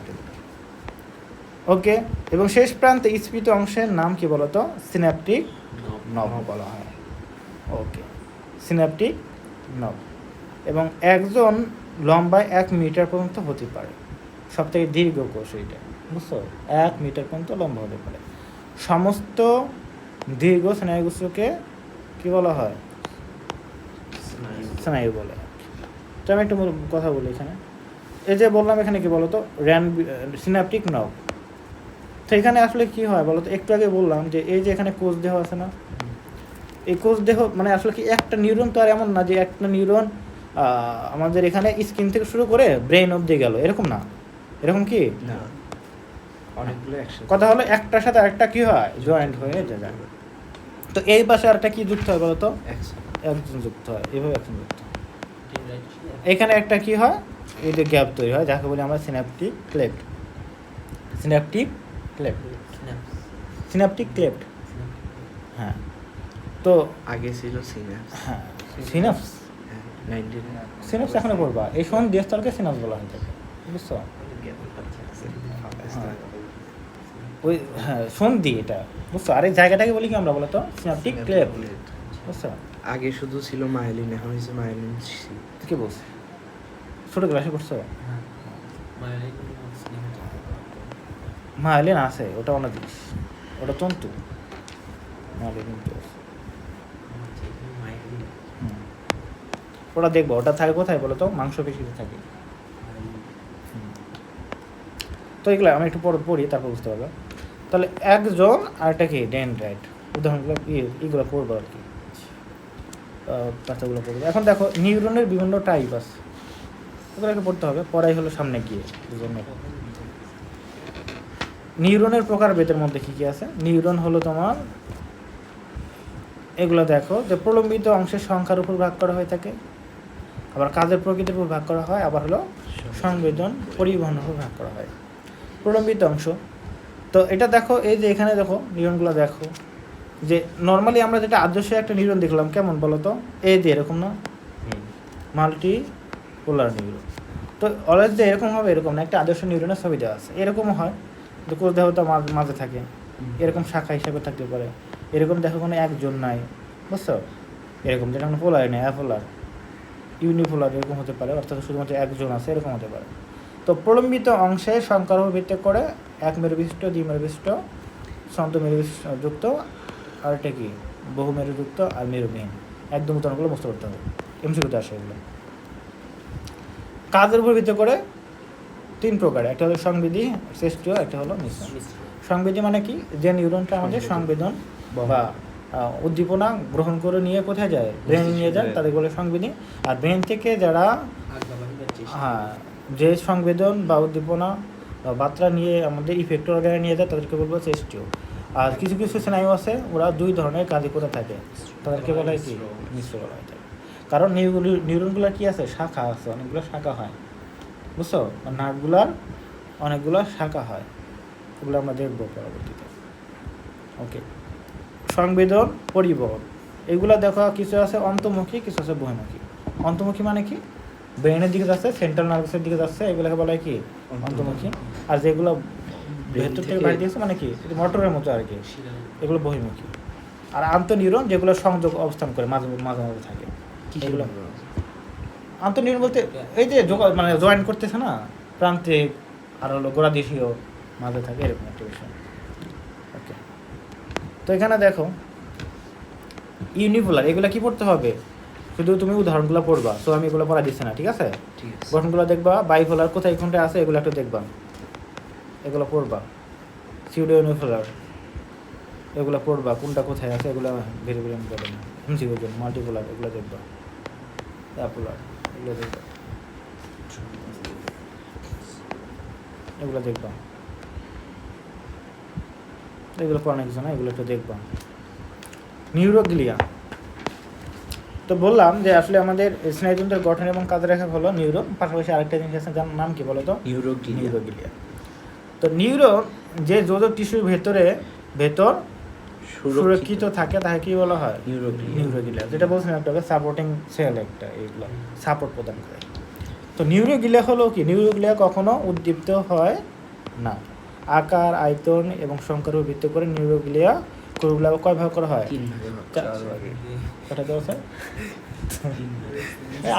ওকে, এবং শেষ প্রান্তে স্ফীত অংশের নাম কি বলতো? সিন্যাপটিক নব বলা হয়। ওকে, সিনাপটিক নব। এবং একজন লম্বায় 1 মিটার পর্যন্ত হতে পারে, সব থেকে দীর্ঘ কোষ এইটা, বুঝছো? 1 মিটার পর্যন্ত লম্বা হতে পারে। সমস্ত দীর্ঘ স্নায়ুগোষ্ঠীকে কী বলা হয়? স্নায়ু বলে। তো আমি একটু কথা বলি এখানে। এই যে বললাম এখানে কি বলতো, সিনাপটিক নব। তো এখানে আসলে কি হয় বলতো, একটু আগে বললাম যে এই যে এখানে কোষ দেহ আছে না, এই কোষ দেহ মানে আসলে কি একটা নিউরন তো আর এমন না যে একটা নিউরন আমাদের এখানে স্কিন থেকে শুরু করে ব্রেন অবধি গেল, এরকম না। এরকম কি না, অনেকগুলো একসাথে। কথা হলো একটার সাথে আরেকটা কি হয়, জয়েন্ট হয়ে যায়। তো এই পাশে আরেকটা কি যুক্ত হয় বলতো, একজন যুক্ত হয়, এভাবে একজন যুক্ত হয়। এখানে একটা কি হয়, এই যে গ্যাপ তৈরি হয় যাকে বলি আমরা synaptic cleft. Synaptic cleft, synaptic cleft. হ্যাঁ, তো আগে ছিল সিনাপস। হ্যাঁ, সিনাপস। সিনাপস এখনো পড়বা, এই সন্ধি স্থলকে সিনাপস বলা হয়ে থাকে, বুঝছো? ওই হ্যাঁ সন্ধি এটা, বুঝছো? আর এই জায়গাটাকে বলি কি আমরা বলতো, সিনাপটিক ক্লেফট, বুঝছো? আগে শুধু ছিল মাইলিন, এখন হয়েছে মাইলিন সি। কি বলছে, ছোটো ক্লাসে পড়ছো? মাইলিন আছে, ওটা অন্য জিনিস, ওটা তন্তু। মাইলিন কিন্তু আছে। ওটা দেখবো, ওটা থাকে কোথায় বলো তো, মাংসপেশিতে থাকে। তো এগুলো আমি একটু পরে পড়ি, তারপর বুঝতে পারবো। তাহলে একজন আর একটা কি ডেনড্রাইট, উদাহরণগুলো এইগুলো পড়বো আর কি, বাচ্চাগুলো পড়বো। এখন দেখো নিউরনের বিভিন্ন টাইপ আছে, ওগুলোকে পড়তে হবে, পড়াই হলো সামনে গিয়ে দুজনের। নিউরনের প্রকারভেদের মধ্যে কী কী আছে? নিউরন হলো তোমার এগুলো দেখো যে প্রলম্বিত অংশের সংখ্যার উপর ভাগ করা হয়ে থাকে, আবার কাজের প্রকৃতির উপর ভাগ করা হয়, আবার হলো সংবেদন পরিবহনের উপর ভাগ করা হয়। প্রলম্বিত অংশ, তো এটা দেখো এই যে এখানে দেখো নিউরনগুলো দেখো, যে নর্মালি আমরা যেটা আদর্শ একটা নিউরন দেখলাম কেমন বলো তো, এই যে এরকম না, মাল্টি পোলার নিউরন। তো অলওয়েজ যে এরকম হবে এরকম না, একটা আদর্শ নিউরনের ছবি দেওয়া আছে, এরকমও হয় যে কোষ দেহটা মাঝে থাকে, এরকম শাখা হিসাবে থাকতে পারে, এরকম দেখো কোনো একজন নাই, বুঝছো? এরকম যেটা কোনো পোলার নেই, অ্যাপোলার, ইউনিপোলার এরকম হতে পারে, অর্থাৎ শুধুমাত্র একজন আছে, এরকম হতে পারে। তো প্রলম্বিত অংশে সংখ্যার উপর ভিত্তি করে এক মেরু বিশিষ্ট, দ্বিমেরু বিশিষ্ট, সন্তমেরু যুক্ত, আর এটা কি বহুমেরু যুক্ত, আর মেরুবিহীন। একদম উদাহরণগুলো মুখস্থ করতে হবে, এমসিকিউতে আসে এগুলো। কাজের উপর ভিত্তি করে 3 প্রকার, একটা হলো সংবেদী, শ্রেষ্ঠীয়, একটা হলো মিশ্র। সংবেদী মানে কি, যে নিউরনটা আমাদের সংবেদন বা উদ্দীপনা গ্রহণ করে নিয়ে কোথায় যায়, ব্রেন নিয়ে যায়, তাদের বলে সংবেদী। আর ব্রেন থেকে যারা যে সংবেদন বা উদ্দীপনা বা বার্তা নিয়ে আমাদের ইফেক্টর অর্গানে নিয়ে যায় তাদেরকে বলবো শ্রেষ্ঠীয়। আর কিছু কিছু স্নায়ু আছে ওরা 2 ধরনের কাজই করে থাকে, তাদেরকে বলা হয় কি, মিশ্র বলা হয় থাকে। কারণ নিউরনগুলোর কি আছে, শাখা আছে, অনেকগুলো শাখা হয়, বুঝছো? নার্ভগুলার অনেকগুলো শাখা হয়, ওগুলো আমরা দেখবো পরবর্তীতে। ওকে, সংবেদন পরিবহন, এগুলো দেখো কিছু আছে অন্তর্মুখী, কিছু আছে বহির্মুখী। অন্তর্মুখী মানে কি, ব্রেনের দিকে যাচ্ছে, সেন্ট্রাল নার্ভাসের দিকে যাচ্ছে, এগুলোকে বলা হয় কি অন্তর্মুখী। আর যেগুলো ভেতর থেকে বাইরে দিয়েছে মানে কি, মোটরের মতো আর কি, এগুলো বহির্মুখী। আর আন্তঃনিউরন যেগুলো সংযোগ অবস্থান করে মাঝে মাঝে মাঝে থাকে, এগুলো আন্তঃনিউরন বলতে এই যে মানে জয়েন করতেছে না, প্রান্তিক আর হলো গোড়াদেশীয় মাঝে থাকে, এরকম একটা বিষয়। ওকে, তো এখানে দেখো ইউনিপোলার, এগুলো কি পড়তে হবে, শুধু তুমি উদাহরণগুলো পড়বা, সো আমি এগুলো পড়া দিচ্ছি না, ঠিক আছে? গঠনগুলো দেখবা, বাইপোলার কোথায় কোনটা আছে এগুলো একটু দেখবা, এগুলো পড়বা। সিউডো ইউনিপোলার এগুলো পড়বা, কোনটা কোথায় আছে এগুলো ভেরি ভেরি ইম্পর্টেন্ট। মাল্টিপোলার এগুলো দেখবা, অ্যাপোলার এগুলো দেখবা, এগুলো দেখবা, এগুলো পড়ানো কিছু না, এগুলো একটু দেখবা। নিউরোগ্লিয়া, তো বললাম যে আসলে আমাদের স্নায়ুতন্ত্রের গঠন এবং কাজে রাখা হলো নিউরন, পাশাপাশি আরেকটা জিনিস আছে যার নাম কি বলো তো, নিউরোগ্লিয়া। তো নিউরন যে যোজক টিস্যুর ভেতর সুরক্ষিত থাকে তাকে কি বলা হয়, নিউরোগ্লিয়া। যেটা বলছিলাম একটা সাপোর্টিং সেল, একটা এইগুলো সাপোর্ট প্রদান করে। তো নিউরোগ্লিয়া হলো কি, নিউরোগ্লিয়া কখনো উদ্দীপ্ত হয় না। আকার, আয়তন এবং সংখ্যার উপর ভিত্তি করে নিউরোগ্লিয়া কোষগুলো কয় ভাগ করা হয়? 3 ভাগে ভাগ, 4 ভাগে। কটা দেওয়া আছে?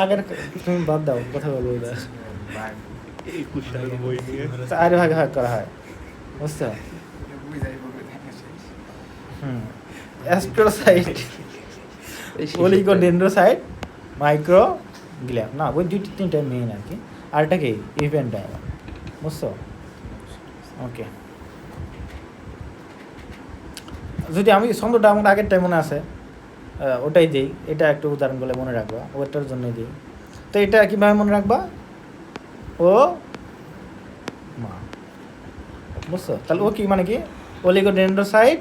আগের তুমি বাদ দাও, কথা বলবো। 4 ভাগে ভাগ করা হয়, বুঝছো? অ্যাস্ট্রোসাইট, অলিগোডেন্ড্রোসাইট, মাইক্রোগ্লিয়া, না ওই 2-3টা মেইন আর কি। আর এটা কি ইপেনডাইমা, বুঝছো? ওকে, যদি আমি ছন্দটা আমার আগের টাইম মনে আছে, ওটাই দিই। এটা একটু উদাহরণ বলে মনে রাখবা, ওটার জন্যই দিই। তো এটা কীভাবে মনে রাখবা? ও মা, বুঝছো? তাহলে ও কি মানে কি? অলিগোডেন্ড্রোসাইট,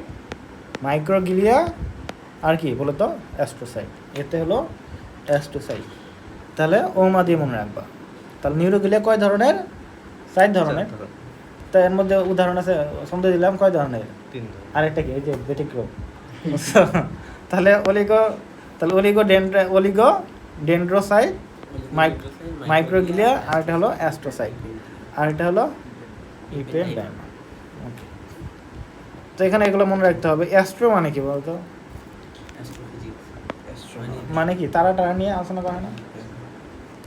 মাইক্রোগ্লিয়া, আর কি বলো তো? অ্যাস্ট্রোসাইট। এতে হলো অ্যাস্ট্রোসাইট। তাহলে ও মা দিয়ে মনে রাখবা। তাহলে নিউরোগ্লিয়া কয় ধরনের? 4 ধরনের। তো এর মধ্যে উদাহরণ আছে, ছন্দ দিলাম কয় ধরনের? 3 ধরনের। আরেকটা কি, এই যে ব্যতিক্রম। তাহলে অলিগোডেন্ড্রোসাইট, মাইক্রোগ্লিয়া, আর একটা হলো অ্যাস্ট্রোসাইট, আর এটা হলো ইপেনডাইমা। ওকে, তো এখানে এগুলো মনে রাখতে হবে। অ্যাস্ট্রো মানে কি বলতো? মানে কি তারা নিয়ে আলোচনা করে না?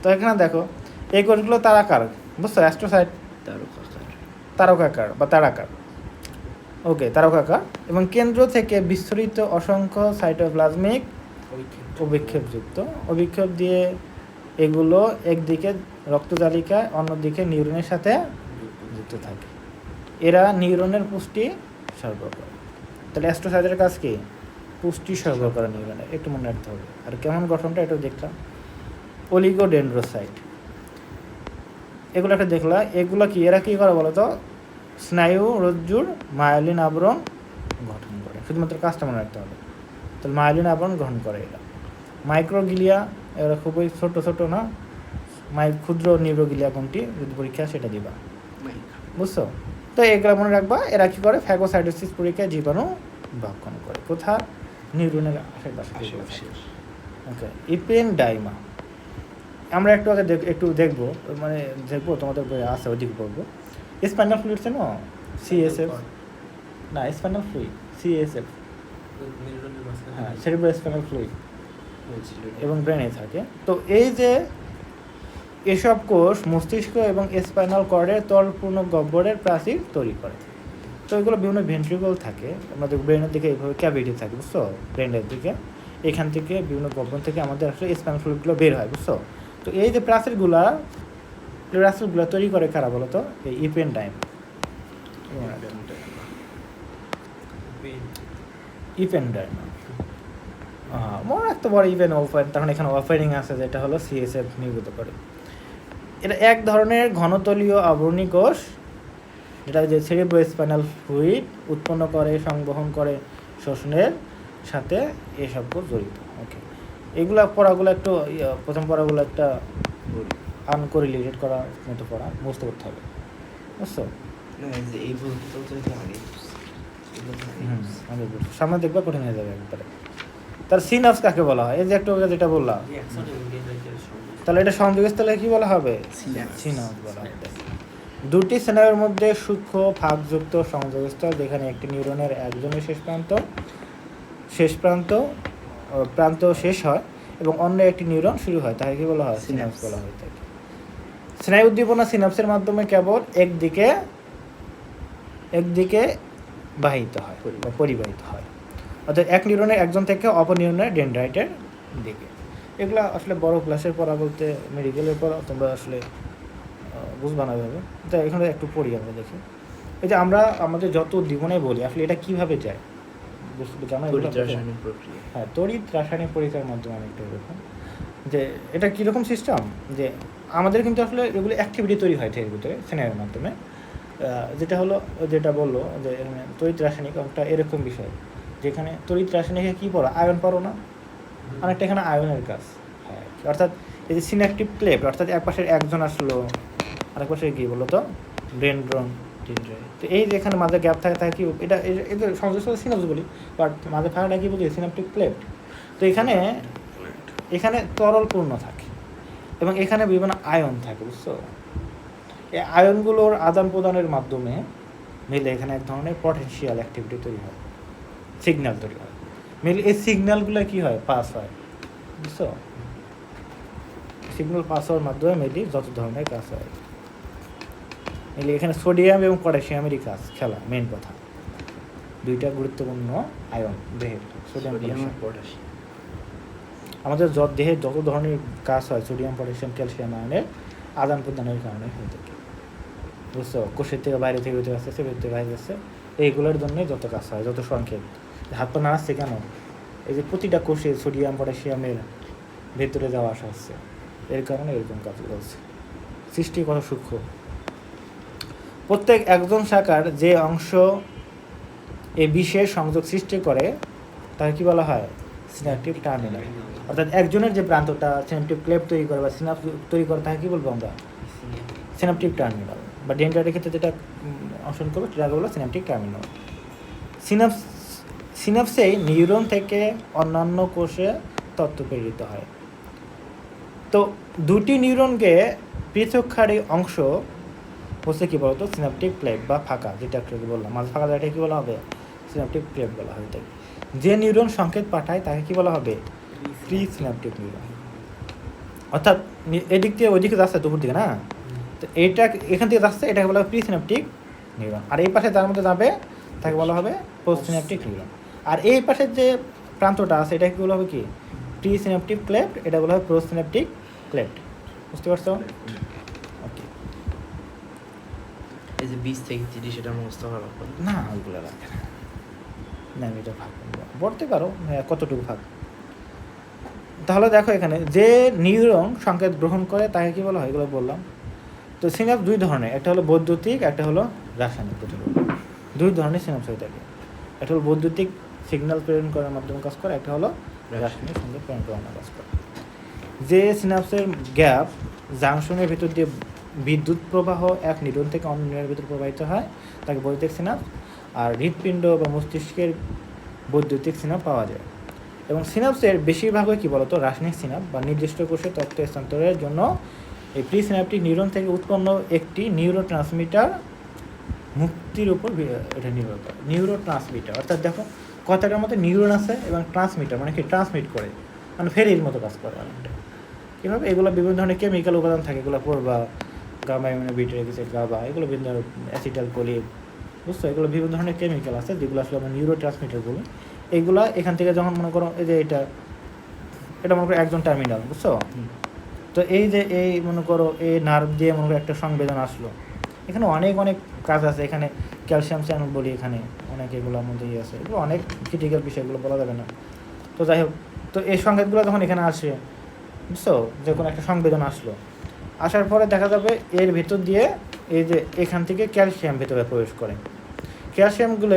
তো এখানে দেখো এই কোষগুলো তারাকার, বুঝছো? অ্যাস্ট্রোসাইট তারকাকার বা তারাকার। ওকে, তারকাকার এবং কেন্দ্র থেকে বিস্তৃত অসংখ্য সাইটোপ্লাজমিক অভিক্ষেপযুক্ত। অভিক্ষেপ দিয়ে এগুলো একদিকে রক্তজালিকা, অন্যদিকে নিউরনের সাথে যুক্ত থাকে। এরা নিউরনের পুষ্টি সরবরাহ করে। তাহলে অ্যাস্ট্রোসাইটের কাজ কি? পুষ্টি সরবরাহ করা নিউরনের, একটু মনে রাখতে হবে। আর কেমন গঠনটা এটাও দেখলাম। অলিগোডেন্ড্রোসাইট, এগুলো একটা দেখলা। এগুলো কি, এরা কী করে বলো তো? স্নায়ু রজ্জুর মায়োলিন আবরণ গঠন করে। শুধুমাত্র কাজটা মনে রাখতে হবে। তাহলে মায়োলিন আবরণ গ্রহণ করে এরা। মাইক্রোগ্লিয়া, এরা খুবই ছোট ছোট না? ক্ষুদ্র নিউরোগ্লিয়া কোনটি, যদি পরীক্ষা সেটা দিবা, বুঝছো? তো এগুলো মনে রাখবা। এরা কী করে? ফ্যাগোসাইটোসিস পরীক্ষায় জীবাণু ভক্ষণ করে। কোথায়? নিউরনের আশেপাশে। ওকে, ইপেনডাইমা আমরা একটু আগে একটু দেখবো, মানে দেখবো তোমাদের বই আছে, ওদিকে পড়বো। স্পাইনাল ফ্লুইড চেনো? সিএসএফ না, স্পাইনাল ফ্লুইড সিএসএফ, হ্যাঁ, সেরিব্রাল স্পাইনাল ফ্লুইড এবং ব্রেনে থাকে। তো এই যে এসব কোষ মস্তিষ্ক এবং স্পাইনাল কর্ডের তলপূর্ণ গহ্বরের প্রাচীর তৈরি করে। তো এগুলো বিভিন্ন ভেন্ট্রিকল থাকে, আমাদের ব্রেনের দিকে এইভাবে ক্যাভিটি থাকে, বুঝছো? ব্রেনের দিকে এখান থেকে বিভিন্ন গহ্বর থেকে আমাদের আসলে স্পাইনাল ফ্লুইডগুলো বের হয়, বুঝছো? তো এই যে প্রাচীরগুলো তৈরি করে কারা বলো তো? এই ইপেনডাইম। ইপেনডাইমা মনে রাখতে পারো। ইভেন ওফার, তখন এখানে অফারিং আছে, যেটা হলো সিএসএফ নির্গত করে। এটা এক ধরনের ঘনতলীয় আবরণী কোষ, যেটা যে সেরিব্রোস্পাইনাল ফ্লুইড উৎপন্ন করে, সংবহন করে, শোষণের সাথে এসব কোষ জড়িত। ওকে, এগুলা পড়াগুলো একটু প্রথম পড়াগুলো একটা আনকোরিলেটেড করার মতো পড়া, বুঝতে করতে হবে, বুঝছো? সামনে দেখবা কঠিন হয়ে যাবে একবারে। তার সিনাপস কাকে বলা হয়? এই যে একটু যেটা বললাম, তাহলে এটা সংযোগস্থলে কি বলা হবে? সিনাপস বলা হবে। দুটি স্নায়ুর মধ্যে সূক্ষ্ম ফাঁকযুক্ত সংযোগস্থল, যেখানে একটি নিউরনের একজনের প্রান্ত শেষ হয় এবং অন্য একটি নিউরন শুরু হয়, তাকে কি বলা হয়? সিনাপস বলা হয়ে থাকে। স্নায়ু উদ্দীপনা সিনাপসের মাধ্যমে কেবল একদিকে বাহিত হয় বা পরিবাহিত হয়, অর্থাৎ এক নিউরনের একজন থেকে অপর নিউরনের ডেনড্রাইটের দিকে। এগুলো আসলে বড় ক্লাসের পড়া, বলতে মেডিকেলের পড়া, তোমরা আসলে বুঝবা না ভাবে। তো এখানে একটু পড়ি, আমরা দেখি। এই যে আমরা আমাদের যত উদ্দীপনায় বলি, আসলে এটা কীভাবে যায় জানো? হ্যাঁ, তড়িৎ রাসায়নিক পরীক্ষার মাধ্যমে অনেকটা এরকম। যে এটা কীরকম সিস্টেম, যে আমাদের কিন্তু আসলে এগুলো অ্যাক্টিভিটি তৈরি হয় এর ভিতরে স্নায়ুর মাধ্যমে। যেটা হলো, যেটা বললো যে তড়িৎ রাসায়নিক একটা এরকম বিষয়, যেখানে তড়িৎ রাসায়নিকে কী পড়ো? আয়ন পড়ো না? অনেকটা এখানে আয়নের কাজ। হ্যাঁ, অর্থাৎ এই যে সিনাপটিক ক্লেফট, অর্থাৎ এক পাশের একজন আসলো, আরেক পাশে কী বলো তো? ডেনড্রন। তো এই যে এখানে মাঝে গ্যাপ থাকে, তাকে কি এটা এদের সংযোগ সিনাপস বলি, বাট মাঝে ফাঁকাটা কি বলি? Synaptic cleft. তো এখানে তরল পূর্ণ থাকে এবং এখানে বিভিন্ন আয়ন থাকে, বুঝছো? এই আয়নগুলোর আদান প্রদানের মাধ্যমে মিলে এখানে এক ধরনের পটেনশিয়াল অ্যাক্টিভিটি তৈরি হয়। সিগন্যাল তৈরি হয়। মেনলি এই সিগন্যালগুলো কী হয়, পাস হয়, বুঝছো? সিগন্যাল পাস হওয়ার মাধ্যমে মেনলি যত ধরনের কাজ হয়। মেনলি এখানে সোডিয়াম এবং পটাশিয়ামেরই কাজ খেলা মেন কথা, দুইটা গুরুত্বপূর্ণ আয়ন দেহের, সোডিয়াম পটাশিয়াম। আমাদের দেহে যত ধরনের কাজ হয় সোডিয়াম পটাশিয়াম ক্যালসিয়াম আয়নের আদান প্রদানের কারণে হয়ে থাকে, বুঝছো? কোষের থেকে বাইরে থেকে ভিতরে আসতেছে, ভিতর থেকে বাইরে আসছে, এইগুলোর জন্যই যত কাজ হয়, যত সংক্ষেপ। হাত পা নাড়াচ্ছে কেন? এই যে প্রতিটা কোষে সোডিয়াম পটাশিয়ামের ভেতরে যাওয়া আসা হচ্ছে, এর কারণে এরকম কাজগুলো হচ্ছে। সৃষ্টি কত সূক্ষ্ম। প্রত্যেক একজন শাখার যে অংশ এই বিশেষ সংযোগ সৃষ্টি করে তাকে কি বলা হয়? Synaptic terminal. অর্থাৎ একজনের যে প্রান্তটা সিনাপটিক ক্লেভ তৈরি করে বা সিনাপস তৈরি করে তাকে কি বলবো আমরা? Synaptic terminal. বা ডেন্ড্রাইটের ক্ষেত্রে যেটা অংশন করবো সেটাকে বলো সিনাপটিক টার্মিনাল। সিনাপসেই নিউরন থেকে অন্যান্য কোষে তথ্য প্রেরিত হয়। তো দুটি নিউরনকে পৃথককারী অংশ হচ্ছে কী বলতো? সিনাপটিক ক্লেভ বা ফাঁকা, যেটা একটু বললাম মাঝে ফাঁকা জায়গাটা কী বলা হবে? সিনাপটিক ক্লেভ বলা হয়। তাই যে নিউরন সংকেত পাঠায় তাকে কী বলা হবে? Pre synaptic neuron. অর্থাৎ এদিক থেকে ওইদিকে যাচ্ছে দুপুর দিকে না, তো এইটা এখান থেকে যাচ্ছে, এটাকে বলা হবে প্রি সিনাপটিক নিউরন। আর এই পাশে যার মধ্যে যাবে তাকে বলা হবে পোস্ট সিনাপটিক নিউরন। আর এই পাশের যে প্রান্তটা আছে এটাকে বলা হবে কি? প্রি সিনাপটিক ক্লেফট, এটা বলা হয় পোস্ট সিনাপটিক ক্লেফট। বুঝতে পারছো? ওকে। এই যে 20 থেকে 30 এটা মুখস্থ হওয়ার ব্যাপার না, ওইগুলো রাখে না, আমি এটা ভাগ বলতে পারো কতটুকু ভাগ। তাহলে দেখো এখানে যে নিউরন সংকেত গ্রহণ করে তাকে কি বলা হয়? এগুলো বললাম। তো সিনাপস দুই ধরনের, একটা হলো বৈদ্যুতিক, একটা হলো রাসায়নিক। দুই ধরনের সিনাপস হয়ে থাকে। একটা হলো বৈদ্যুতিক সিগন্যাল প্রেরণ করার মাধ্যমে কাজ করে, একটা হলো রাসায়নিক সংকেত প্রেরণ করার মাধ্যমে কাজ করে। যে সিনাপসের গ্যাপ জাংশনের ভিতর দিয়ে বিদ্যুৎ প্রবাহ এক নিউরন থেকে অন্য নিউরনের ভিতর প্রবাহিত হয় তাকে বৈদ্যুতিক সিনাপস। আর হৃৎপিণ্ড বা মস্তিষ্কের বৈদ্যুতিক সিনাপ পাওয়া যায়। এবং সিনাপসের বেশিরভাগই কী বলতো? রাসায়নিক সিনাপ বা নির্দিষ্ট কোষে তথ্য স্থানান্তরের জন্য এই প্রি সিনাপটিক নিউরন থেকে উৎপন্ন একটি নিউরো ট্রান্সমিটার মুক্তির উপর এটা নির্ভর করে। নিউরো ট্রান্সমিটার অর্থাৎ দেখো কথাটার মধ্যে নিউরন আছে এবং ট্রান্সমিটার মানে কি? ট্রান্সমিট করে, মানে ফেরির মতো কাজ করে অনেকটা। কীভাবে? এগুলো বিভিন্ন ধরনের কেমিক্যাল উপাদান থাকে, এগুলো পড়বা, গামা বিউটারিক অ্যাসিড, গাবা, এগুলো বিভিন্ন ধরনের অ্যাসিটাল কোলিন, বুঝছো? এগুলো বিভিন্ন ধরনের কেমিক্যাল আছে যেগুলো আসলে আমরা নিউরো ট্রান্সমিটার বলি। এইগুলা এখান থেকে যখন মনে করো এই যে এটা মনে করো একজন টার্মিনাল, বুঝছো? তো এই যে এই মনে করো এই নার্ভ দিয়ে মনে করো একটা সংবেদন আসলো, এখানে অনেক অনেক কাজ আছে। এখানে ক্যালসিয়াম চ্যানেল বলি, এখানে অনেক এগুলোর মধ্যে আছে, এগুলো অনেক ক্রিটিক্যাল বিষয়গুলো বলা যাবে না। তো যাই হোক, তো এই সংকেতগুলো যখন এখানে আসে, বুঝছো, যে কোনো একটা সংবেদন আসলো, আসার পরে দেখা যাবে এর ভিতর দিয়ে এই যে এখান থেকে ক্যালসিয়াম ভেতরে প্রবেশ করে। ক্যালসিয়ামগুলো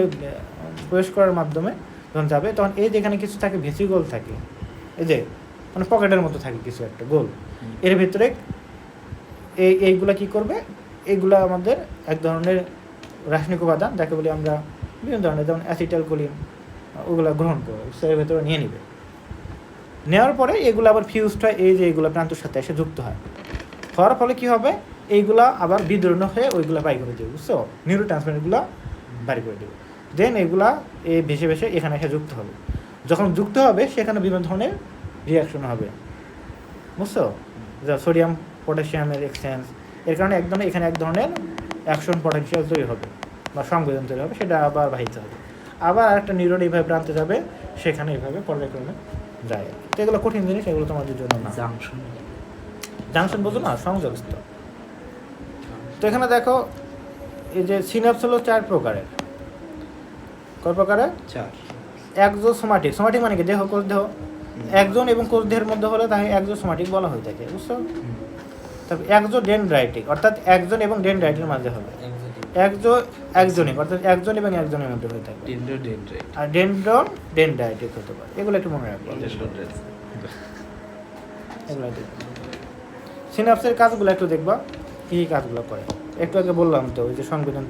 প্রবেশ করার মাধ্যমে যখন যাবে তখন এই যে এখানে কিছু থাকে, ভেসিকল থাকে, এই যে মানে পকেটের মতো থাকে কিছু একটা গোল, এর ভিতরে এইগুলা কি করবে? এইগুলা আমাদের এক ধরনের রাসায়নিক উপাদান যাকে বলি আমরা বিভিন্ন ধরনের, যেমন অ্যাসিটাল কোলিন, ওগুলো গ্রহণ করবে, এর ভেতরে নিয়ে নিবে। নেওয়ার পরে এগুলো আবার ফিউজড হয়, এই যে এইগুলো প্রান্তর সাথে এসে যুক্ত হয়। হওয়ার ফলে কী হবে? এইগুলা আবার বিদ্রোহ হয়ে ওইগুলো বাই করে দেবে, বুঝছো? নিউরো ট্রান্সমিটারগুলো বাড়ি করে দেবে। দেন এগুলা এই ভেসে ভেসে এখানে এসে যুক্ত হবে। যখন যুক্ত হবে সেখানে বিভিন্ন ধরনের রিয়াকশন হবে, বুঝছো? যা সোডিয়াম পটাশিয়ামের এক্সচেঞ্জ, এর কারণে এক ধরনের এখানে এক ধরনের অ্যাকশন পটেনশিয়াল তৈরি হবে বা সংবেদন তৈরি হবে, সেটা আবার বাহিত হবে। আবার আরেকটা নিউরন এইভাবে প্রান্তে যাবে, সেখানে এইভাবে পর্যায়ক্রমে যায়। তো এগুলো কঠিন জিনিস, এগুলো তোমাদের জন্য না। জাংশন বোঝো না? সংযোগস্থল। তো এখানে দেখো এই যে সিনাপস হলো 4 প্রকারের। কয় প্রকারের? 4। একজোসোমাটিক, সোমাটিক মানে কি? দেহ, কোষ দেহ। একজন এবং কোষ দেহের মধ্যে হলে তাকে একজোসোমাটিক বলা হয়ে থাকে, বুঝছো? তারপর একজোডেনড্রাইটিক অর্থাৎ একজন এবং ডেনড্রাইটের মাঝে হবে। একজনিক অর্থাৎ একজন এবং একজনের মধ্যে হয়ে থাকে। আর ডেনড্রাইটিক হতে পারে। এগুলো একটু মনে রাখবো। এগুলো সিনাপসের কাজগুলো একটু দেখবা, কী কী কাজগুলো করে। একটু আগে বললাম তো, ওই যে সংবেদন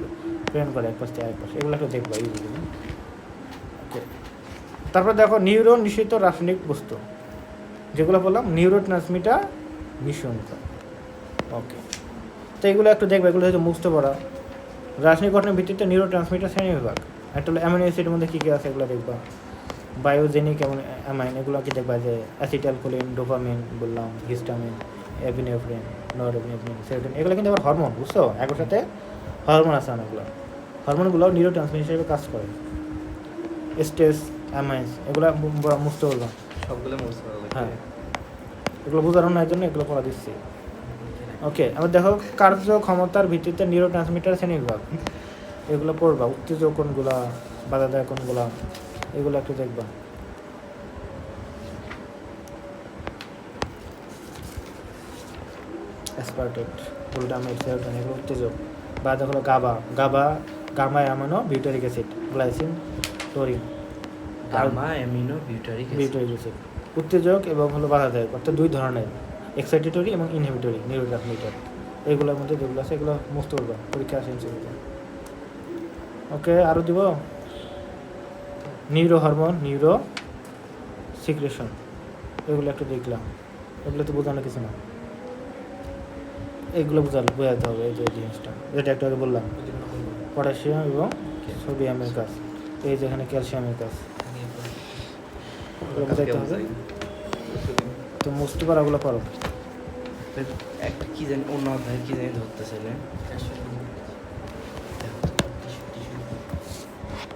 প্রেরণ করে এক পাশ থেকে আরেক পাশে, এগুলো একটু দেখবা এইগুলো। ওকে। তারপর দেখো নিউরন নিঃসৃত রাসায়নিক বস্তু, যেগুলো বললাম নিউরো ট্রান্সমিটার নিঃসরণ করে। ওকে, তো এগুলো একটু দেখবে, এগুলো হয়তো মুখস্থ পড়া। রাসায়নিক গঠনের ভিত্তিতে নিউরো ট্রান্সমিটার শ্রেণীবিভাগ একটা হলো অ্যামিনো অ্যাসিডের মধ্যে কী কী আছে এগুলো দেখবা, বায়োজেনিক এবং অ্যামাইন এগুলো কি দেখবা, যে অ্যাসিটাইলকোলিন, ডোপামিন বললাম, হিস্টামিন, এপিনেফ্রিন, নরএপিনেফ্রিন, সেরোটোনিন, এগুলো কিন্তু আবার হরমোন, বুঝছো? একর সাথে হরমোন আছে অনেকগুলো, হরমোনগুলো নিউরো ট্রান্সমিটার হিসেবে কাজ করে। স্ট্রেস, অ্যামাইন্স এগুলো মুছতে বললাম। সবগুলো মুছতে হবে। হ্যাঁ, এগুলো বোঝানোর না জন্য এগুলো পড়া দিচ্ছি। ওকে, আবার দেখো কার্যক্ষমতার ভিত্তিতে নিউরো ট্রান্সমিটার শ্রেণীবিভাগ, এগুলো পড়বা, উত্তেজক কোনগুলা, বাধাদায়ক কোনগুলা, এগুলো একটু দেখবা। অ্যাসপার্টেট, গ্লুটামেট, সেরোটোনিন এগুলো উত্তেজক। বা দেখো gamma amino butyric acid, glycine, taurine, gamma amino butyric butyric acid উত্তেজক এবং হলো বাধাদায়ক, অর্থাৎ দুই ধরনের, এক্সাইটেটরি এবং ইনহিবিটরি নিউরোট্রান্সমিটার। এগুলোর মধ্যে যেগুলো আছে এগুলো মুছতে পারবা, পরীক্ষা আসে ইনস্টিটিউটে। ওকে, আরও দিব নিউরো হরমোন, নিউরো সিক্রেশন, এগুলো একটু দেখলাম। এগুলো তো বোঝানো কিছু না, এগুলো বোঝাতে হবে। এই যে জিনিসটা, যেটা একটু আগে বললাম, পটাশিয়াম এবং সোডিয়ামের কাজ, এই যেখানে ক্যালসিয়ামের কাজ, এগুলো বোঝাইতে হবে। তো মুছতে পারো, ওগুলো করো। একটা কি জানি অন্য অধ্যায় কি জানি ধরতেছিলেন।